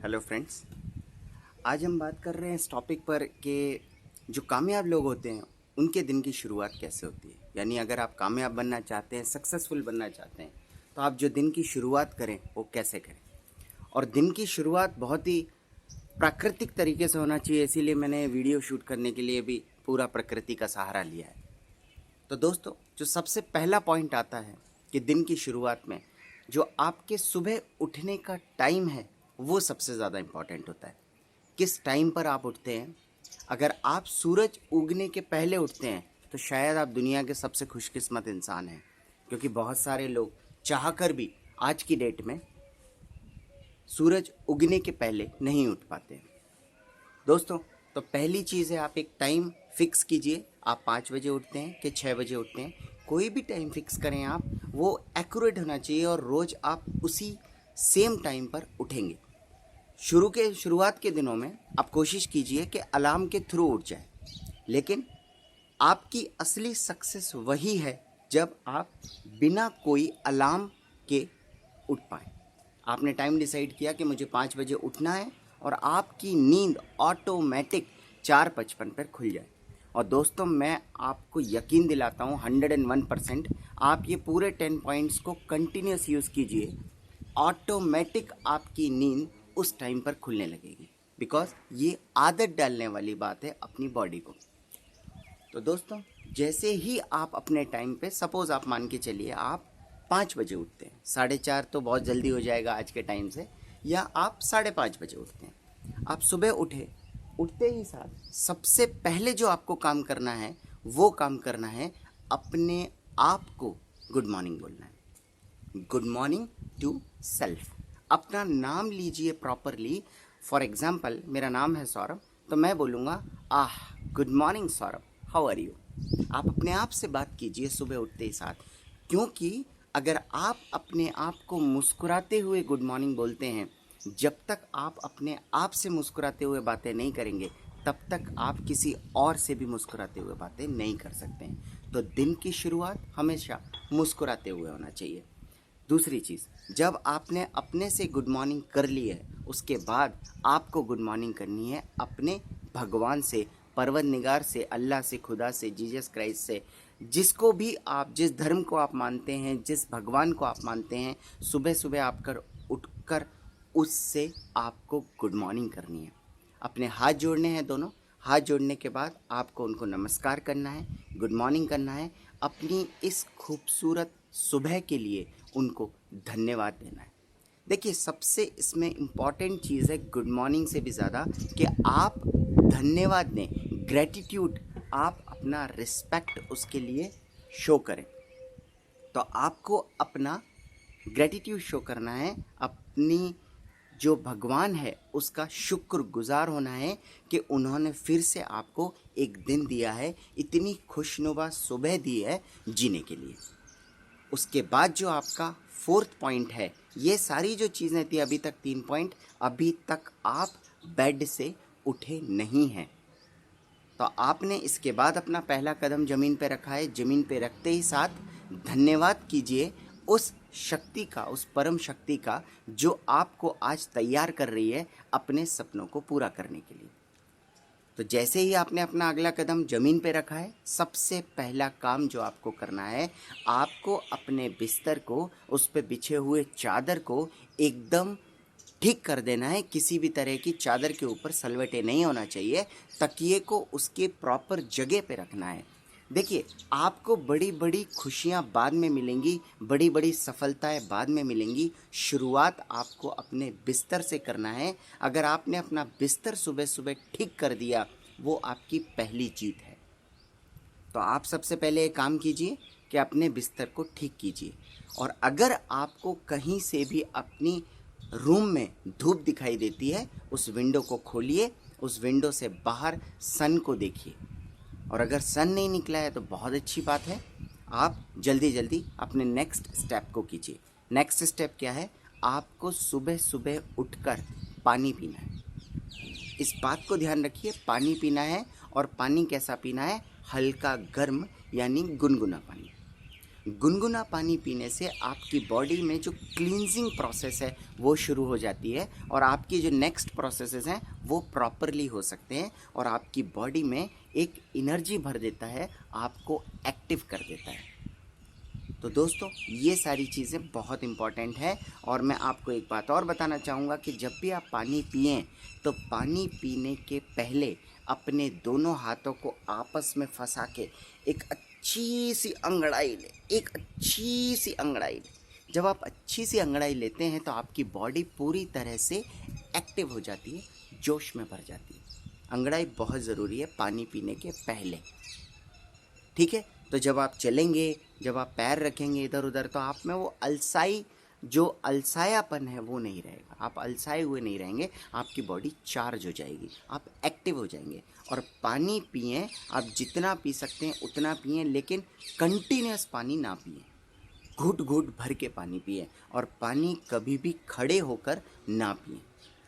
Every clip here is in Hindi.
Hello friends. आज हम बात कर रहे हैं इस टॉपिक पर कि जो कामयाब लोग होते हैं उनके दिन की शुरुआत कैसे होती है। यानी अगर आप कामयाब बनना चाहते हैं, सक्सेसफुल बनना चाहते हैं, तो आप जो दिन की शुरुआत करें वो कैसे करें। और दिन की शुरुआत बहुत ही प्राकृतिक तरीके से होना चाहिए, इसीलिए मैंने वीडियो शूट करने के लिए भी पूरा प्रकृति का सहारा लिया है। तो दोस्तों, जो सबसे पहला पॉइंट आता है कि दिन की शुरुआत में जो आपके सुबह उठने का टाइम है वो सबसे ज़्यादा इम्पॉर्टेंट होता है। किस टाइम पर आप उठते हैं। अगर आप सूरज उगने के पहले उठते हैं तो शायद आप दुनिया के सबसे खुशकिस्मत इंसान हैं, क्योंकि बहुत सारे लोग चाहकर भी आज की डेट में सूरज उगने के पहले नहीं उठ पाते हैं। दोस्तों, तो पहली चीज़ है, आप एक टाइम फिक्स कीजिए। आप 5 बजे उठते हैं कि 6 बजे उठते हैं, कोई भी टाइम फिक्स करें आप, वो एक्यूरेट होना चाहिए और रोज़ आप उसी सेम टाइम पर उठेंगे। शुरुआत के दिनों में आप कोशिश कीजिए कि अलार्म के थ्रू उठ जाए, लेकिन आपकी असली सक्सेस वही है जब आप बिना कोई अलार्म के उठ पाए। आपने टाइम डिसाइड किया कि मुझे 5 बजे उठना है और आपकी नींद ऑटोमेटिक 4:55 पर खुल जाए। और दोस्तों, मैं आपको यकीन दिलाता हूँ 101%, आप ये पूरे 10 पॉइंट्स को कंटिन्यूस यूज़ कीजिए, ऑटोमेटिक आपकी नींद उस टाइम पर खुलने लगेगी। बिकॉज ये आदत डालने वाली बात है अपनी बॉडी को। तो दोस्तों, जैसे ही आप अपने टाइम पे, सपोज़ आप मान के चलिए आप 5 बजे उठते हैं, 4:30 तो बहुत जल्दी हो जाएगा आज के टाइम से, या आप 5:30 बजे उठते हैं। आप सुबह उठते ही साथ सबसे पहले जो आपको काम करना है वो काम करना है, अपने आप को गुड मॉर्निंग बोलना है। Good morning to self. अपना नाम लीजिए प्रॉपरली। फॉर एग्जाम्पल, मेरा नाम है सौरभ, तो मैं बोलूँगा good morning Saurabh, how are you. आप अपने आप से बात कीजिए सुबह उठते ही साथ, क्योंकि अगर आप अपने आप को मुस्कुराते हुए गुड मॉर्निंग बोलते हैं, जब तक आप अपने आप से मुस्कुराते हुए बातें नहीं करेंगे तब तक आप किसी और से भी मुस्कुराते हुए बातें नहीं कर सकते हैं। तो दिन की शुरुआत हमेशा मुस्कुराते हुए होना चाहिए। दूसरी चीज़, जब आपने अपने से गुड मॉर्निंग कर ली है, उसके बाद आपको गुड मॉर्निंग करनी है अपने भगवान से, परवरदिगार से, अल्लाह से, खुदा से, जीसस क्राइस्ट से, जिसको भी आप, जिस धर्म को आप मानते हैं, जिस भगवान को आप मानते हैं, सुबह सुबह आपकर उठकर उससे आपको गुड मॉर्निंग करनी है। अपने हाथ जोड़ने हैं दोनों। हाथ जोड़ने के बाद आपको उनको नमस्कार करना है, गुड मॉर्निंग करना है। अपनी इस खूबसूरत सुबह के लिए उनको धन्यवाद देना है। देखिए, सबसे इसमें इम्पॉर्टेंट चीज़ है गुड मॉर्निंग से भी ज़्यादा कि आप धन्यवाद दें, ग्रेटिट्यूड, आप अपना रिस्पेक्ट उसके लिए शो करें। तो आपको अपना ग्रेटिट्यूड शो करना है, अपनी जो भगवान है उसका शुक्रगुजार होना है कि उन्होंने फिर से आपको एक दिन दिया है, इतनी खुशनुमा सुबह दी है जीने के लिए। उसके बाद जो आपका 4th पॉइंट है, ये सारी जो चीज़ें थी अभी तक 3 पॉइंट, अभी तक आप बेड से उठे नहीं हैं, तो आपने इसके बाद अपना पहला कदम ज़मीन पे रखा है। ज़मीन पे रखते ही साथ धन्यवाद कीजिए उस शक्ति का, उस परम शक्ति का, जो आपको आज तैयार कर रही है अपने सपनों को पूरा करने के लिए। तो जैसे ही आपने अपना अगला कदम ज़मीन पे रखा है, सबसे पहला काम जो आपको करना है, आपको अपने बिस्तर को, उस पे बिछे हुए चादर को एकदम ठीक कर देना है। किसी भी तरह की चादर के ऊपर सलवटें नहीं होना चाहिए। तकिए को उसके प्रॉपर जगह पे रखना है। देखिए, आपको बड़ी बड़ी खुशियाँ बाद में मिलेंगी, बड़ी बड़ी सफलताएं बाद में मिलेंगी। शुरुआत आपको अपने बिस्तर से करना है। अगर आपने अपना बिस्तर सुबह सुबह ठीक कर दिया, वो आपकी पहली जीत है। तो आप सबसे पहले एक काम कीजिए कि अपने बिस्तर को ठीक कीजिए, और अगर आपको कहीं से भी अपनी रूम में धूप दिखाई देती है, उस विंडो को खोलिए, उस विंडो से बाहर सन को देखिए, और अगर सन नहीं निकला है तो बहुत अच्छी बात है। आप जल्दी जल्दी अपने नेक्स्ट स्टेप को कीजिए। नेक्स्ट स्टेप क्या है? आपको सुबह सुबह उठकर पानी पीना है। इस बात को ध्यान रखिए, पानी पीना है, और पानी कैसा पीना है? हल्का गर्म, यानी गुनगुना पानी। गुनगुना पानी पीने से आपकी बॉडी में जो क्लींजिंग प्रोसेस है वो शुरू हो जाती है और आपकी जो नेक्स्ट प्रोसेसेस हैं वो प्रॉपरली हो सकते हैं और आपकी बॉडी में एक एनर्जी भर देता है, आपको एक्टिव कर देता है। तो दोस्तों ये सारी चीज़ें बहुत इम्पॉर्टेंट है। और मैं आपको एक बात और बताना चाहूँगा कि जब भी आप पानी पिएं तो पानी पीने के पहले अपने दोनों हाथों को आपस में फंसा के एक अच्छी सी अंगड़ाई लें, एक अच्छी सी अंगड़ाई लें। जब आप अच्छी सी अंगड़ाई लेते हैं तो आपकी बॉडी पूरी तरह से एक्टिव हो जाती है, जोश में भर जाती है। अंगड़ाई बहुत ज़रूरी है पानी पीने के पहले, ठीक है। तो जब आप चलेंगे, जब आप पैर रखेंगे इधर उधर, तो आप में वो जो अलसायापन है वो नहीं रहेगा, आप अलसाए हुए नहीं रहेंगे, आपकी बॉडी चार्ज हो जाएगी, आप एक्टिव हो जाएंगे। और पानी पिएं, आप जितना पी सकते हैं उतना पिएं, लेकिन कंटिन्यूस पानी ना पिएं, घुट घुट भर के पानी पिएं। और पानी कभी भी खड़े होकर ना पिएं।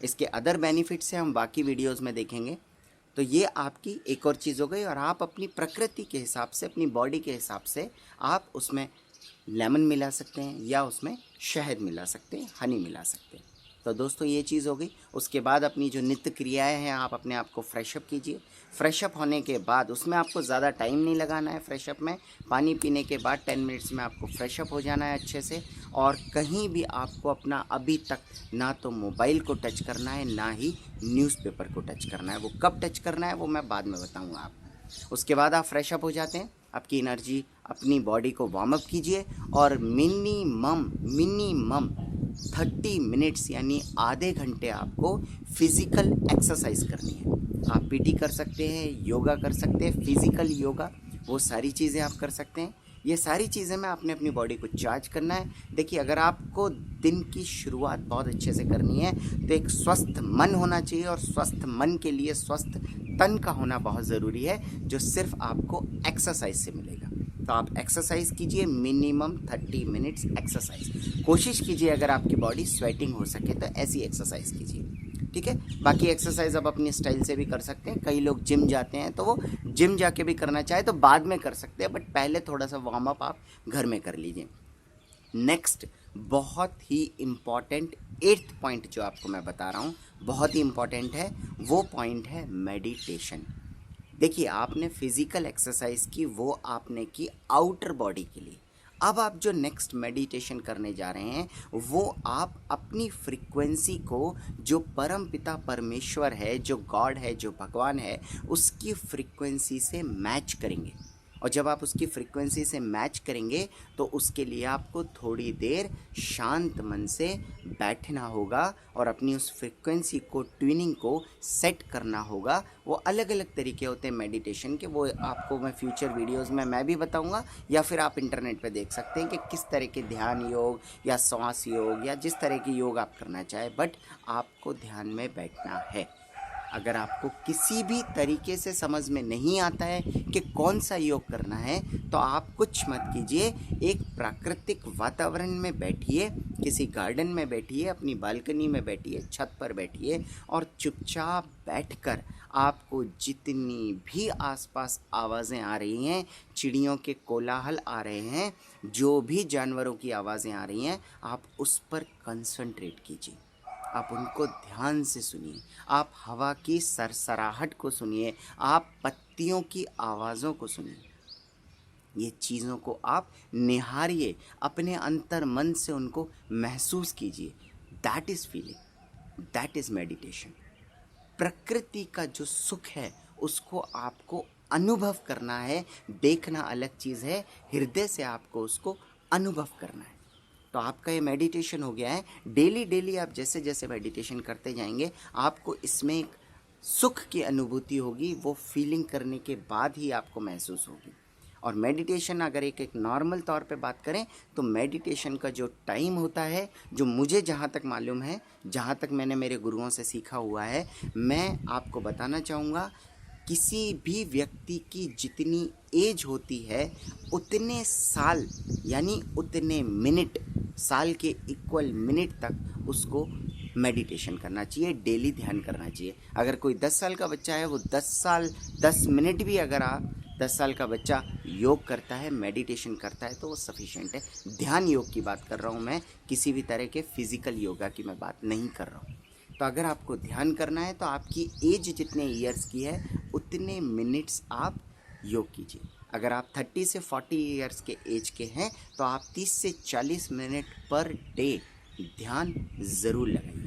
इसके अदर बेनिफिट्स हैं, हम बाकी वीडियोज़ में देखेंगे। तो ये आपकी एक और चीज़ हो गई। और आप अपनी प्रकृति के हिसाब से, अपनी बॉडी के हिसाब से आप उसमें लेमन मिला सकते हैं या उसमें शहद मिला सकते हैं, हनी मिला सकते हैं। तो दोस्तों ये चीज़ हो गई। उसके बाद अपनी जो नित्य क्रियाएं हैं, आप अपने आप को फ्रेशअप कीजिए। फ्रेशअप होने के बाद उसमें आपको ज़्यादा टाइम नहीं लगाना है। फ्रेशअप में पानी पीने के बाद 10 मिनट्स में आपको फ्रेशअप हो जाना है अच्छे से। और कहीं भी आपको अपना अभी तक ना तो मोबाइल को टच करना है, ना ही न्यूज़पेपर को टच करना है। वो कब टच करना है वो मैं बाद में बताऊँगा आपको। उसके बाद आप फ्रेशअप हो जाते हैं, आपकी एनर्जी, अपनी बॉडी को वार्म अप कीजिए और मिनिमम 30 मिनट्स यानी आधे घंटे आपको फिज़िकल एक्सरसाइज करनी है। आप पीटी कर सकते हैं, योगा कर सकते हैं, फिज़िकल योगा, वो सारी चीज़ें आप कर सकते हैं। ये सारी चीज़ें में आपने अपनी बॉडी को चार्ज करना है। देखिए, अगर आपको दिन की शुरुआत बहुत अच्छे से करनी है तो एक स्वस्थ मन होना चाहिए, और स्वस्थ मन के लिए स्वस्थ तन का होना बहुत ज़रूरी है, जो सिर्फ आपको एक्सरसाइज से मिलेगा। तो आप एक्सरसाइज कीजिए, मिनिमम 30 मिनट्स एक्सरसाइज कोशिश कीजिए। अगर आपकी बॉडी स्वेटिंग हो सके तो ऐसी एक्सरसाइज कीजिए, ठीक है। बाकी एक्सरसाइज आप अपनी स्टाइल से भी कर सकते हैं। कई लोग जिम जाते हैं तो वो जिम जाके भी करना चाहे तो बाद में कर सकते हैं, बट पहले थोड़ा सा वार्म अप आप घर में कर लीजिए। नेक्स्ट बहुत ही इम्पॉर्टेंट 8th पॉइंट जो आपको मैं बता रहा हूँ, बहुत ही इम्पॉर्टेंट है। वो पॉइंट है मेडिटेशन। देखिए, आपने फिज़िकल एक्सरसाइज की, वो आपने की आउटर बॉडी के लिए। अब आप जो नेक्स्ट मेडिटेशन करने जा रहे हैं वो आप अपनी फ्रीक्वेंसी को, जो परम पिता परमेश्वर है, जो गॉड है, जो भगवान है, उसकी फ्रीक्वेंसी से मैच करेंगे। और जब आप उसकी फ्रीक्वेंसी से मैच करेंगे तो उसके लिए आपको थोड़ी देर शांत मन से बैठना होगा और अपनी उस फ्रीक्वेंसी को, ट्यूनिंग को सेट करना होगा। वो अलग अलग तरीके होते हैं मेडिटेशन के, वो आपको मैं फ्यूचर वीडियोस में मैं भी बताऊंगा, या फिर आप इंटरनेट पे देख सकते हैं कि किस तरह के ध्यान योग या श्वास योग या जिस तरह की योग आप करना चाहें, बट आपको ध्यान में बैठना है। अगर आपको किसी भी तरीके से समझ में नहीं आता है कि कौन सा योग करना है तो आप कुछ मत कीजिए, एक प्राकृतिक वातावरण में बैठिए, किसी गार्डन में बैठिए, अपनी बालकनी में बैठिए, छत पर बैठिए और चुपचाप बैठकर आपको जितनी भी आसपास आवाज़ें आ रही हैं, चिड़ियों के कोलाहल आ रहे हैं, जो भी जानवरों की आवाज़ें आ रही हैं, आप उस पर कंसंट्रेट कीजिए। आप उनको ध्यान से सुनिए, आप हवा की सरसराहट को सुनिए, आप पत्तियों की आवाज़ों को सुनिए। ये चीज़ों को आप निहारिए, अपने अंतर मन से उनको महसूस कीजिए। That is feeling, that is meditation. प्रकृति का जो सुख है उसको आपको अनुभव करना है। देखना अलग चीज़ है, हृदय से आपको उसको अनुभव करना है। तो आपका ये मेडिटेशन हो गया है। डेली डेली आप जैसे जैसे मेडिटेशन करते जाएंगे आपको इसमें एक सुख की अनुभूति होगी, वो फीलिंग करने के बाद ही आपको महसूस होगी। और मेडिटेशन अगर एक नॉर्मल तौर पे बात करें तो मेडिटेशन का जो टाइम होता है, जो मुझे जहाँ तक मालूम है, जहाँ तक मैंने मेरे गुरुओं से सीखा हुआ है, मैं आपको बताना चाहूँगा, किसी भी व्यक्ति की जितनी एज होती है उतने साल यानी उतने मिनट, साल के इक्वल मिनट तक उसको मेडिटेशन करना चाहिए, डेली ध्यान करना चाहिए। अगर कोई 10 साल का बच्चा है, वो 10 साल 10 मिनट भी अगर आप 10 साल का बच्चा योग करता है, मेडिटेशन करता है तो वो सफिशिएंट है। ध्यान योग की बात कर रहा हूँ मैं, किसी भी तरह के फिजिकल योगा की मैं बात नहीं कर रहा हूँ। तो अगर आपको ध्यान करना है तो आपकी एज जितने ईयर्स की है उतने मिनट्स आप योग कीजिए। अगर आप 30 से 40 ईयर्स के एज के हैं तो आप 30 से 40 मिनट पर डे ध्यान ज़रूर लगाइए।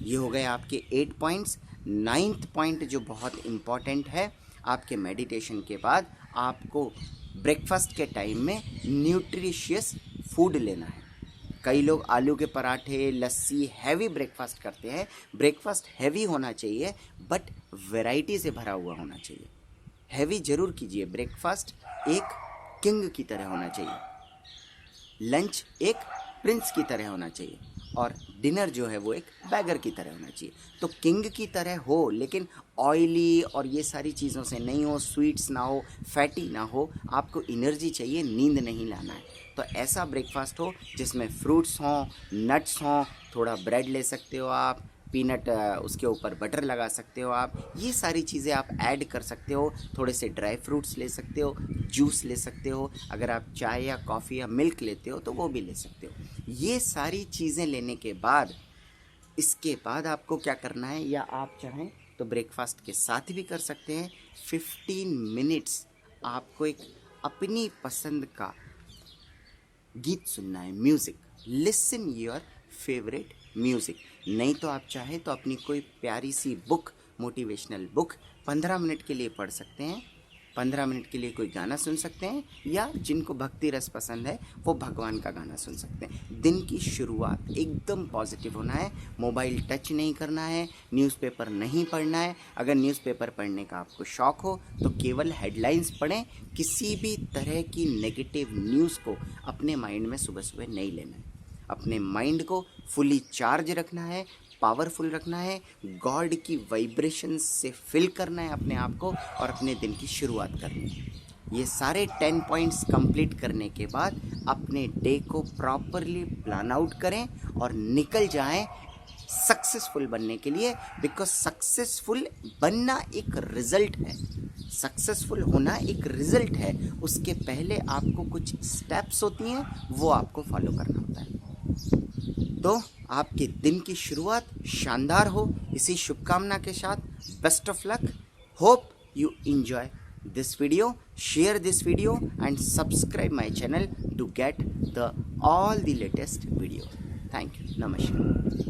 ये हो गए आपके 8 पॉइंट्स। 9th पॉइंट जो बहुत इम्पॉर्टेंट है, आपके मेडिटेशन के बाद आपको ब्रेकफास्ट के टाइम में न्यूट्रिशियस फूड लेना है। कई लोग आलू के पराठे, लस्सी, हैवी ब्रेकफास्ट करते हैं। ब्रेकफास्ट हैवी होना चाहिए बट वैरायटी से भरा हुआ होना चाहिए। हैवी जरूर कीजिए, ब्रेकफास्ट एक किंग की तरह होना चाहिए, लंच एक प्रिंस की तरह होना चाहिए और डिनर जो है वो एक बैगर की तरह होना चाहिए। तो किंग की तरह हो लेकिन ऑयली और ये सारी चीज़ों से नहीं हो, स्वीट्स ना हो, फैटी ना हो। आपको एनर्जी चाहिए, नींद नहीं लाना है। तो ऐसा ब्रेकफास्ट हो जिसमें फ्रूट्स हों, नट्स हों, थोड़ा ब्रेड ले सकते हो आप, पीनट उसके ऊपर बटर लगा सकते हो आप, ये सारी चीज़ें आप ऐड कर सकते हो। थोड़े से ड्राई फ्रूट्स ले सकते हो, जूस ले सकते हो, अगर आप चाय या कॉफ़ी या मिल्क लेते हो तो वो भी ले सकते हो। ये सारी चीज़ें लेने के बाद इसके बाद आपको क्या करना है, या आप चाहें तो ब्रेकफास्ट के साथ भी कर सकते हैं। 15 मिनट्स आपको एक अपनी पसंद का गीत सुनना है, music. Listen your favourite music. नहीं तो आप चाहें तो अपनी कोई प्यारी सी बुक, मोटिवेशनल बुक 15 मिनट के लिए पढ़ सकते हैं। 15 मिनट के लिए कोई गाना सुन सकते हैं, या जिनको भक्ति रस पसंद है वो भगवान का गाना सुन सकते हैं। दिन की शुरुआत एकदम पॉजिटिव होना है। मोबाइल टच नहीं करना है, न्यूज़पेपर नहीं पढ़ना है। अगर न्यूज़पेपर पढ़ने का आपको शौक़ हो तो केवल हेडलाइंस पढ़ें। किसी भी तरह की नेगेटिव न्यूज़ को अपने माइंड में सुबह सुबह नहीं लेना है। अपने माइंड को फुली चार्ज रखना है, पावरफुल रखना है, गॉड की वाइब्रेशन से फिल करना है अपने आप को और अपने दिन की शुरुआत करनी है। ये सारे 10 पॉइंट्स कंप्लीट करने के बाद अपने डे को प्रॉपरली प्लान आउट करें और निकल जाएं सक्सेसफुल बनने के लिए। बिकॉज सक्सेसफुल बनना एक रिजल्ट है, सक्सेसफुल होना एक रिजल्ट है। उसके पहले आपको कुछ स्टेप्स होती हैं, वो आपको फॉलो करना होता है। तो आपके दिन की शुरुआत शानदार हो, इसी शुभकामना के साथ best of luck. Hope you enjoy this video. Share this video and subscribe my channel to get all the latest videos. Thank you. Namaskar.